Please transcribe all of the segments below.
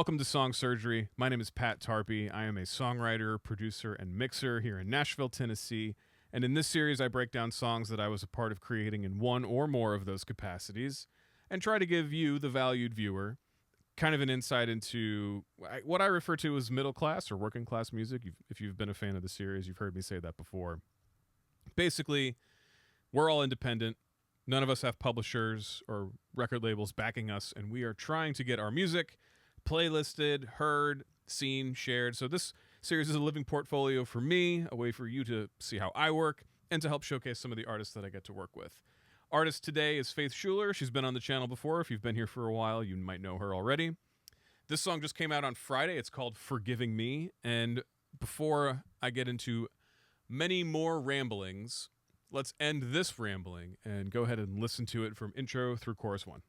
welcome to Song Surgery. My name is Pat Tarpey. I am a songwriter, producer, and mixer here in Nashville, Tennessee. And in this series, I break down songs that I was a part of creating in one or more of those capacities and try to give you, the valued viewer, kind of an insight into what I refer to as middle class or working class music. If you've been a fan of the series, you've heard me say that before. Basically, we're all independent. None of us have publishers or record labels backing us, and we are trying to get our music playlisted, heard, seen, shared. So this series is a living portfolio for me, a way for you to see how I work, and to help showcase some of the artists that I get to work with. Artist today is Faith Schuler. She's been on the channel before. If you've been here for a while, you might know her already. This song just came out on Friday. It's called Forgiving Me. And before I get into many more ramblings, let's end this rambling and go ahead and listen to it from intro through chorus one.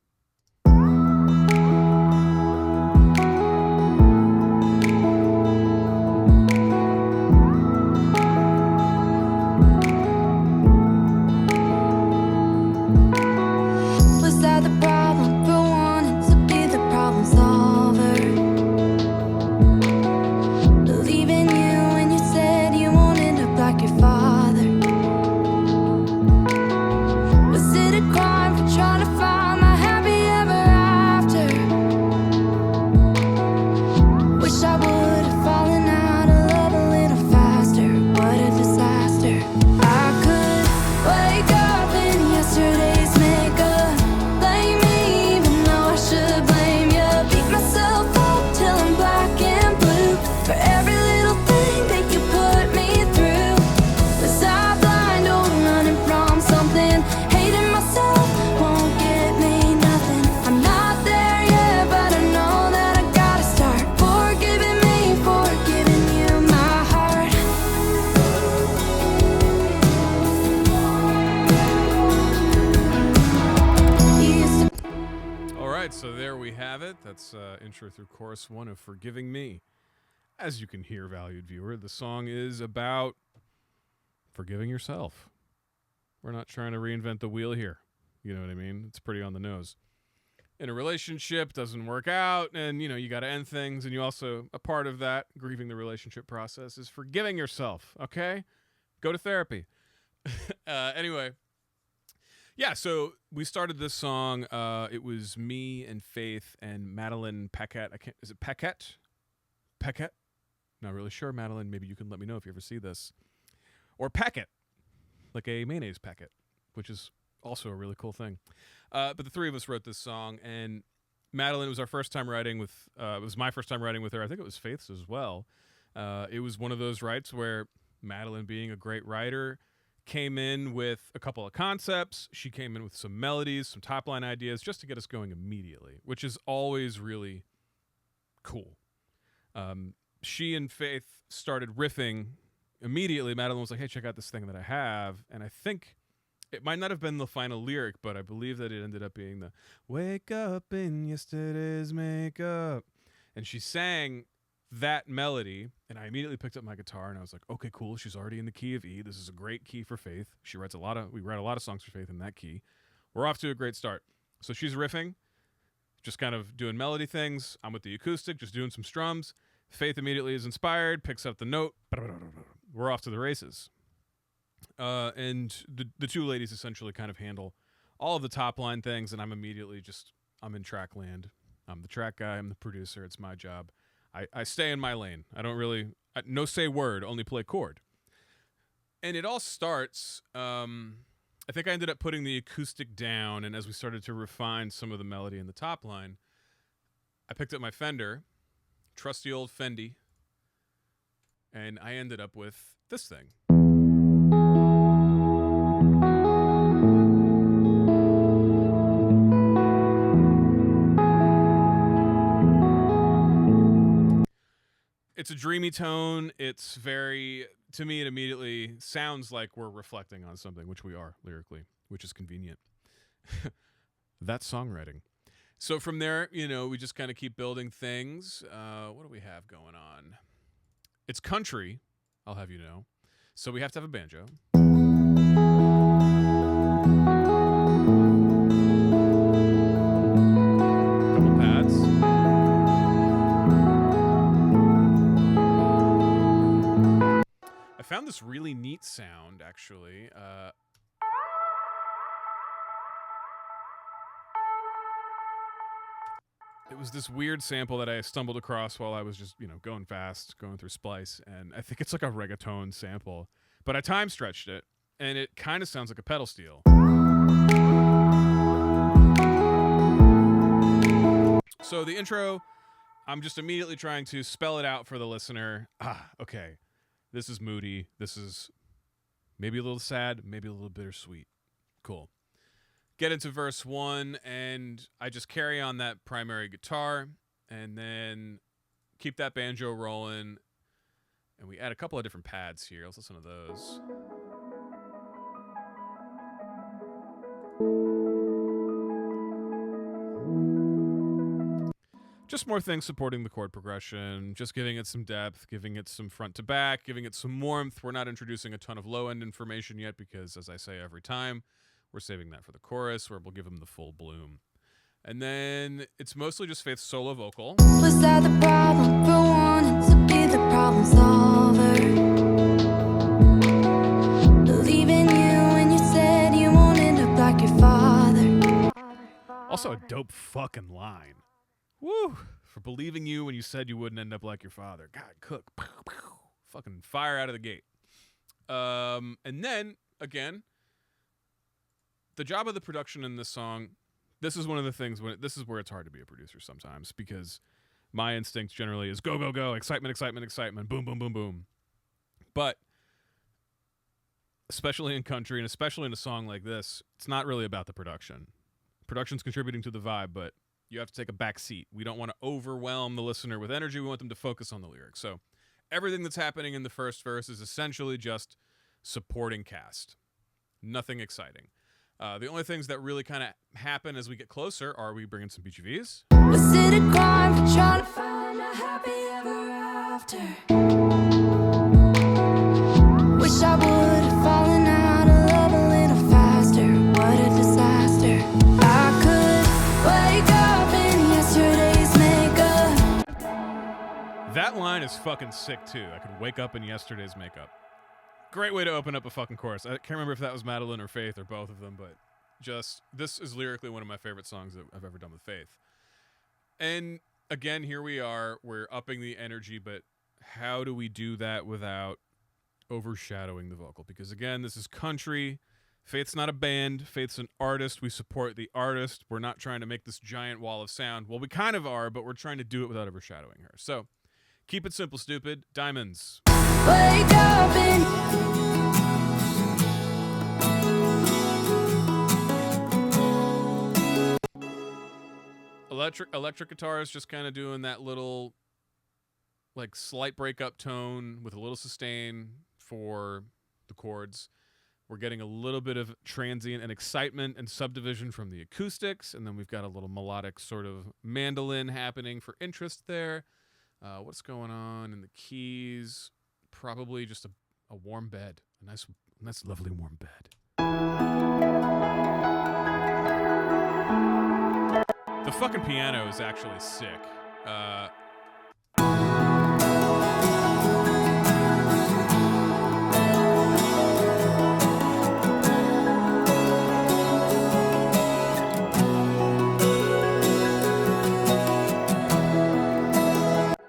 So there we have it. That's intro through chorus one of Forgiving Me. As you can hear, valued viewer, the song is about forgiving yourself. We're not trying to reinvent the wheel here. You know what I mean? It's pretty on the nose. In a relationship, doesn't work out, and you got to end things, and you also, a part of that, grieving the relationship process, is forgiving yourself, okay? Go to therapy. Anyway. Yeah, so we started this song. It was me and Faith and Madeline Paquette. Is it Paquette? Paquette? Not really sure, Madeline. Maybe you can let me know if you ever see this. Or packet, like a mayonnaise packet, which is also a really cool thing. But the three of us wrote this song, and Madeline was our first time writing with. It was my first time writing with her. I think it was Faith's as well. It was one of those writes where Madeline, being a great writer, came in with a couple of concepts. She came in with some melodies, some top line ideas, just to get us going immediately, which is always really cool. She and Faith started riffing immediately. Madeline was like, hey, check out this thing that I have. And I think it might not have been the final lyric, but I believe that it ended up being the wake up in yesterday's makeup. And she sang that melody, and I immediately picked up my guitar and I was like, okay, cool. She's already in the key of E. This is a great key for Faith. We write a lot of songs for Faith in that key. We're off to a great start. So she's riffing, just kind of doing melody things. I'm with the acoustic, just doing some strums. Faith immediately is inspired, picks up the note. We're off to the races. And the two ladies essentially kind of handle all of the top line things, and I'm in track land. I'm the track guy. I'm the producer. It's my job. I stay in my lane. I don't really, no say word, only play chord. And it all starts, I think I ended up putting the acoustic down, and as we started to refine some of the melody in the top line, I picked up my Fender, trusty old Fendi, and I ended up with this thing. It's a dreamy tone. It's to me, it immediately sounds like we're reflecting on something, which we are lyrically, which is convenient. That's songwriting. So from there, we just kind of keep building things. What do we have going on? It's country, I'll have you know. So we have to have a banjo. Couple pads. sound, actually. It was this weird sample that I stumbled across while I was just, going fast, going through Splice, and I think it's like a reggaeton sample. But I time stretched it, and it kind of sounds like a pedal steel. So the intro, I'm just immediately trying to spell it out for the listener. Okay. This is moody. This is maybe a little sad, maybe a little bittersweet. Cool. Get into verse 1, and I just carry on that primary guitar, and then keep that banjo rolling, and we add a couple of different pads here. Let's listen to those. Just more things supporting the chord progression, just giving it some depth, giving it some front to back, giving it some warmth. We're not introducing a ton of low-end information yet because, as I say every time, we're saving that for the chorus where we'll give them the full bloom. And then it's mostly just Faith's solo vocal. Was that the problem for wanting to be the problem solver? Believing you when you said you won't end up like your father. Also a dope fucking line. Woo! For believing you when you said you wouldn't end up like your father. God, Cook. Fucking fire out of the gate. And then, again, the job of the production in this song, this is one of the things, this is where it's hard to be a producer sometimes, because my instinct generally is go, go, go, excitement, excitement, excitement, boom, boom, boom, boom. But especially in country, and especially in a song like this, it's not really about the production. Production's contributing to the vibe, but you have to take a back seat. We don't want to overwhelm the listener with energy. We want them to focus on the lyrics. So everything that's happening in the first verse is essentially just supporting cast. Nothing exciting. The only things that really kind of happen as we get closer are we bring in some BGVs. Was it a crime for trying to find a happy ever after? Wish I would have fallen out of love a little faster. What a disaster. I could wake up in yesterday's makeup. That line is fucking sick too. I could wake up in yesterday's makeup. Great way to open up a fucking chorus. I can't remember if that was Madeline or Faith or both of them, but just, this is lyrically one of my favorite songs that I've ever done with Faith. And again, here we are. We're upping the energy, but how do we do that without overshadowing the vocal? Because again, this is country. Faith's not a band. Faith's an artist. We support the artist. We're not trying to make this giant wall of sound. Well, we kind of are, but we're trying to do it without overshadowing her. So keep it simple, stupid. Diamonds. Wake up in Electric guitar is just kind of doing that little, like, slight breakup tone with a little sustain for the chords. We're getting a little bit of transient and excitement and subdivision from the acoustics, and then we've got a little melodic sort of mandolin happening for interest there. What's going on in the keys? Probably just a warm bed, a nice, lovely warm bed. The fucking piano is actually sick.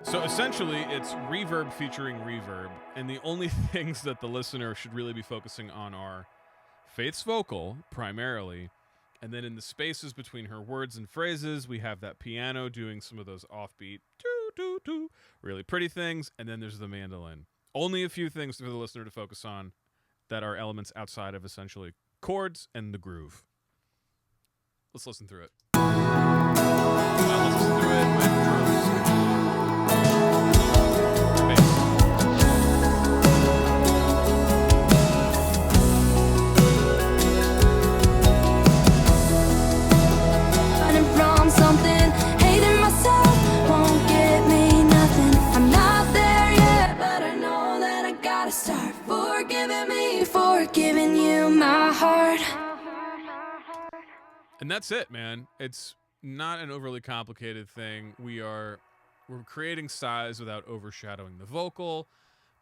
So essentially, it's reverb featuring reverb, and the only things that the listener should really be focusing on are Faith's vocal, primarily, and then in the spaces between her words and phrases, we have that piano doing some of those offbeat, really pretty things, and then there's the mandolin. Only a few things for the listener to focus on that are elements outside of essentially chords and the groove. Let's listen through it. Let's listen through it with drums. Giving you my heart. And that's it, man. It's not an overly complicated thing. We're creating size without overshadowing the vocal,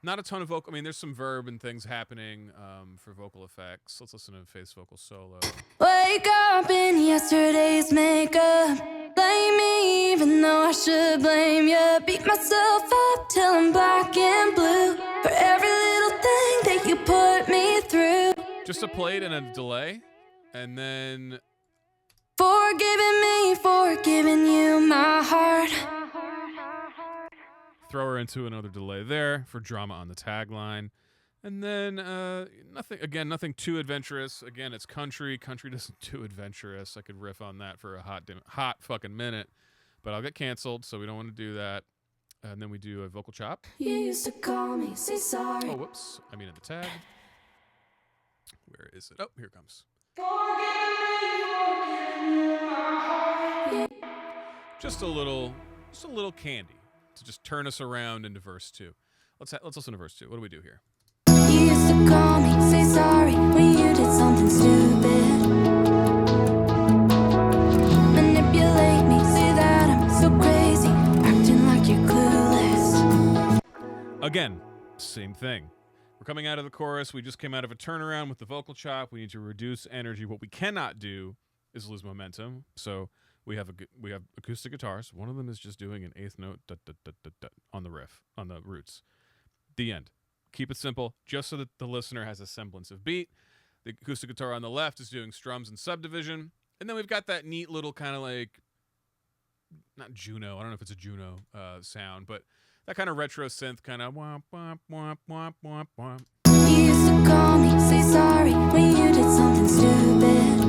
Not a ton of vocal. I mean, there's some verb and things happening for vocal effects. Let's listen to Face Vocal Solo. Wake up in yesterday's makeup. Blame me even though I should blame you. Beat myself up till I'm black and blue for every little thing that you put me through. Just a plate and a delay. And then Forgiving me for giving you my heart. throw her into another delay there for drama on the tagline. And then nothing too adventurous. Again, it's country. Country doesn't too adventurous. I could riff on that for a hot fucking minute, but I'll get canceled, so we don't want to do that. And then we do a vocal chop. You used to call me, say sorry. Oh, whoops. I mean in the tag. Where is it? Oh, here it comes. Just a little candy to just turn us around into verse 2. Let's listen to verse 2. What do we do here? You used to call me, say sorry when you did something stupid. Manipulate me, say that I'm so crazy, acting like you're clueless. Again, same thing. We're coming out of the chorus. We just came out of a turnaround with the vocal chop. We need to reduce energy. What we cannot do is lose momentum. So we have acoustic guitars. One of them is just doing an eighth note on the riff, on the roots. The end. Keep it simple, just so that the listener has a semblance of beat. The acoustic guitar on the left is doing strums and subdivision. And then we've got that neat little kind of like, not Juno, I don't know if it's a Juno sound, but that kind of retro synth kind of womp, womp, womp, womp, womp, womp. You used to call me, say sorry when you did something stupid.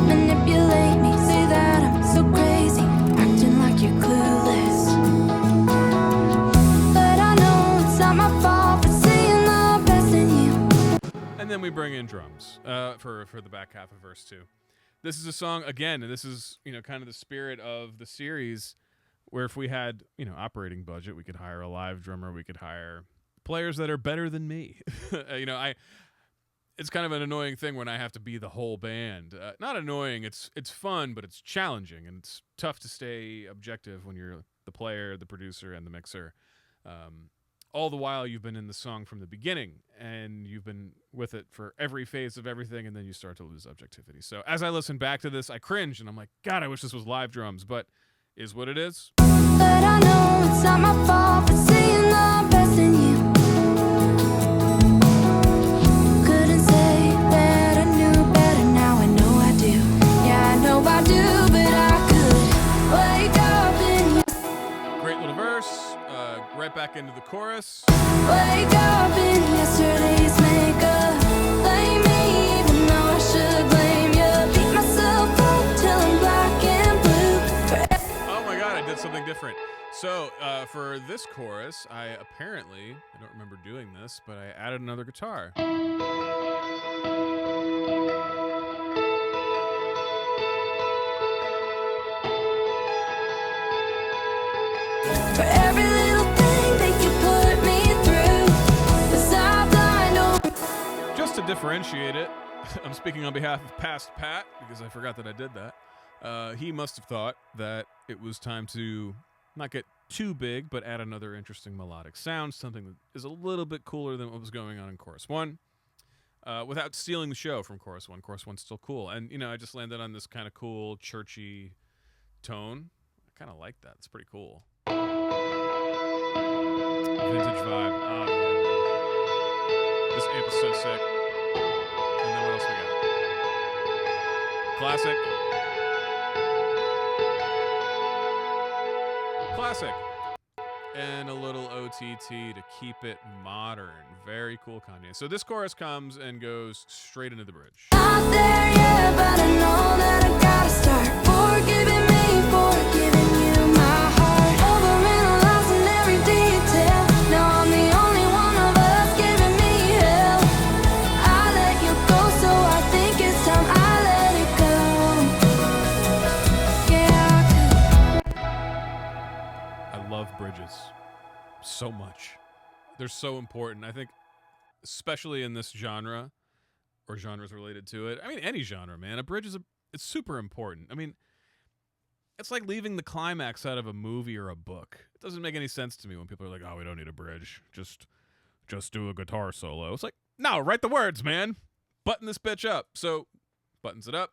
Manipulate me, say that I'm so crazy, acting like you're clueless. But I know it's not my fault for seeing the best in you. And then we bring in drums for the back half of verse 2. This is a song, again, and this is, kind of the spirit of the series, where if we had, operating budget, we could hire a live drummer, we could hire players that are better than me. It's kind of an annoying thing when I have to be the whole band. Not annoying, it's fun, but it's challenging, and it's tough to stay objective when you're the player, the producer, and the mixer. All the while you've been in the song from the beginning, and you've been with it for every phase of everything, and then you start to lose objectivity. So as I listen back to this, I cringe, and I'm like, God, I wish this was live drums, but is what it is. But I know it's not my fault for seeing the best in you. Couldn't say that I knew better, now I know I do. Yeah, I know I do, but I could wake up in Great little verse. Right back into the chorus. wake up in yesterday's makeup. Blame me even though I should blame you. Beat myself up till I'm black and blue. Oh my God, I did something different. So for this chorus, I don't remember doing this, but I added another guitar. For every little thing that you put me through, was I blind or Just to differentiate it, I'm speaking on behalf of Past Pat, because I forgot that I did that. He must have thought that it was time to not get too big, but add another interesting melodic sound, something that is a little bit cooler than what was going on in Chorus 1, without stealing the show from Chorus 1. Chorus 1's still cool. And, I just landed on this kind of cool, churchy tone. I kind of like that. It's pretty cool. Vintage vibe. Oh, man. This amp is so sick. And then what else we got? Classic. Classic. And a little OTT to keep it modern. Very cool, Kanye. So this chorus comes and goes straight into the bridge. not there yet, but I know that I gotta start. Forgiving me for giving you my heart. Overanalyzing every detail. Now I'm the only one of us giving me hell. I let you go, so I think it's time I let it go. Yeah, I love bridges so much. They're so important. I think, especially in this genre or genres related to it. I mean, any genre, man. A bridge it's super important. I mean, it's like leaving the climax out of a movie or a book. It doesn't make any sense to me when people are like, "Oh, we don't need a bridge. Just do a guitar solo." It's like, no, write the words, man. Button this bitch up. So buttons it up.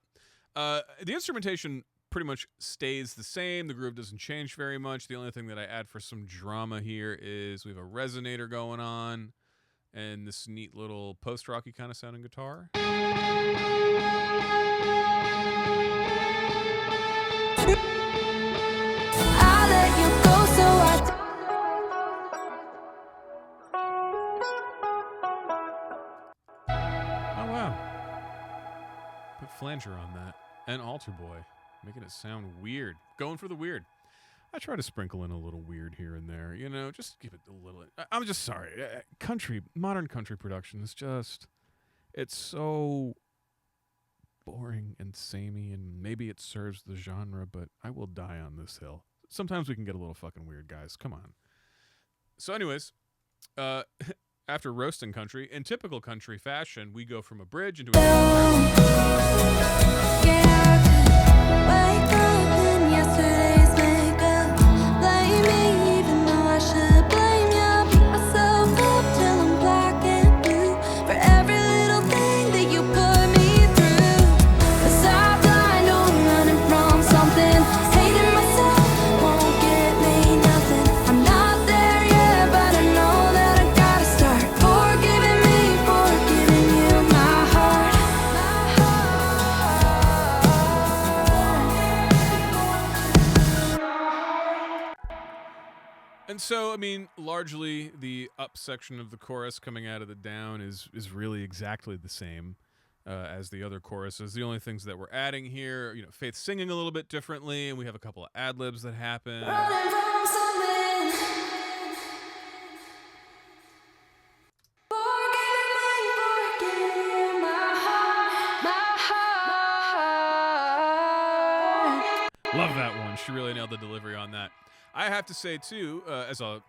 The instrumentation pretty much stays the same. The groove doesn't change very much. The only thing that I add for some drama here is we have a resonator going on and this neat little post-rocky kind of sounding guitar. I let you go, so Oh, wow. Put flanger on that. And altar boy. Making it sound weird. Going for the weird. I try to sprinkle in a little weird here and there. You know, just give it a little... I'm just sorry. Modern country production is just... It's so boring and samey, and maybe it serves the genre, but I will die on this hill. Sometimes we can get a little fucking weird, guys. Come on. So anyways, after roasting country, in typical country fashion, we go from a bridge into a... wake up in yesterday's makeup. Blame me, even though I should blame you. Beat myself up till I'm black and blue for every little thing that you put me through. 'Cause I'm blind, oh, I'm running from something. Hating myself won't get me nothing. I'm not there yet, but I know that I gotta start. Forgiving me for giving you my heart. And so, I mean, largely the up section of the chorus coming out of the down is really exactly the same as the other choruses. The only things that we're adding here, you know, Faith singing a little bit differently, and we have a couple of ad-libs that happen. Running from something. Forgiving you my heart. Love that one. She really nailed the delivery on that. I have to say, too, as a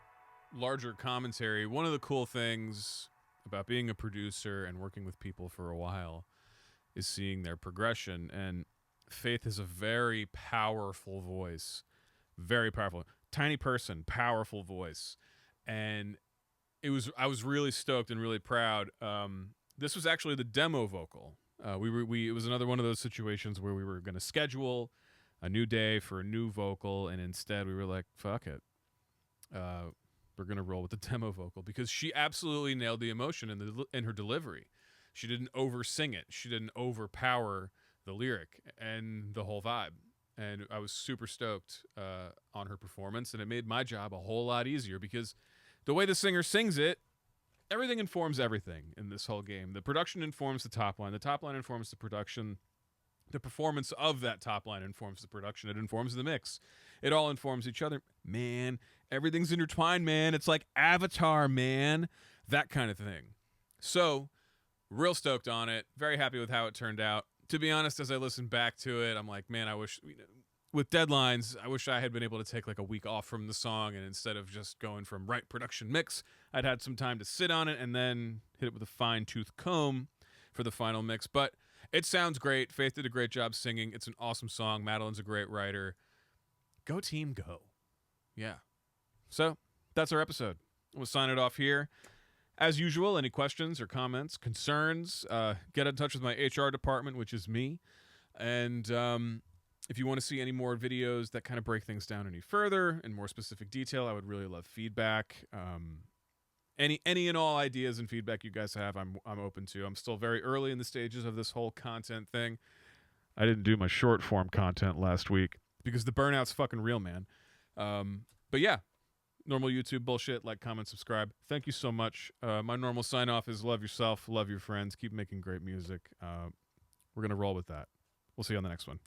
larger commentary, one of the cool things about being a producer and working with people for a while is seeing their progression. And Faith has a very powerful voice. Very powerful. Tiny person, powerful voice. And I was really stoked and really proud. This was actually the demo vocal. It was another one of those situations where we were going to schedule a new day for a new vocal, and instead we were like, fuck it. We're going to roll with the demo vocal because she absolutely nailed the emotion in her delivery. She didn't over-sing it. She didn't overpower the lyric and the whole vibe. And I was super stoked on her performance, and it made my job a whole lot easier because the way the singer sings it, everything informs everything in this whole game. The production informs the top line. The top line informs the production. The performance of that top line informs the production. It informs the mix. It all informs each other. Man, everything's intertwined, man. It's like Avatar, man. That kind of thing. So, real stoked on it. Very happy with how it turned out. To be honest, as I listen back to it, I'm like, man, I wish, with deadlines, I wish I had been able to take like a week off from the song, and instead of just going from right production mix, I'd had some time to sit on it and then hit it with a fine-tooth comb for the final mix. But it sounds great. Faith did a great job singing. It's an awesome song. Madeline's a great writer. Go team, go. Yeah. So that's our episode. We'll sign it off here. As usual, any questions or comments, concerns, get in touch with my HR department, which is me. And if you want to see any more videos that kind of break things down any further in more specific detail, I would really love feedback. Any and all ideas and feedback you guys have, I'm open to. I'm still very early in the stages of this whole content thing. I didn't do my short form content last week because the burnout's fucking real, man. But yeah, normal YouTube bullshit. Like, comment, subscribe. Thank you so much. My normal sign off is love yourself, love your friends, keep making great music. We're gonna roll with that. We'll see you on the next one.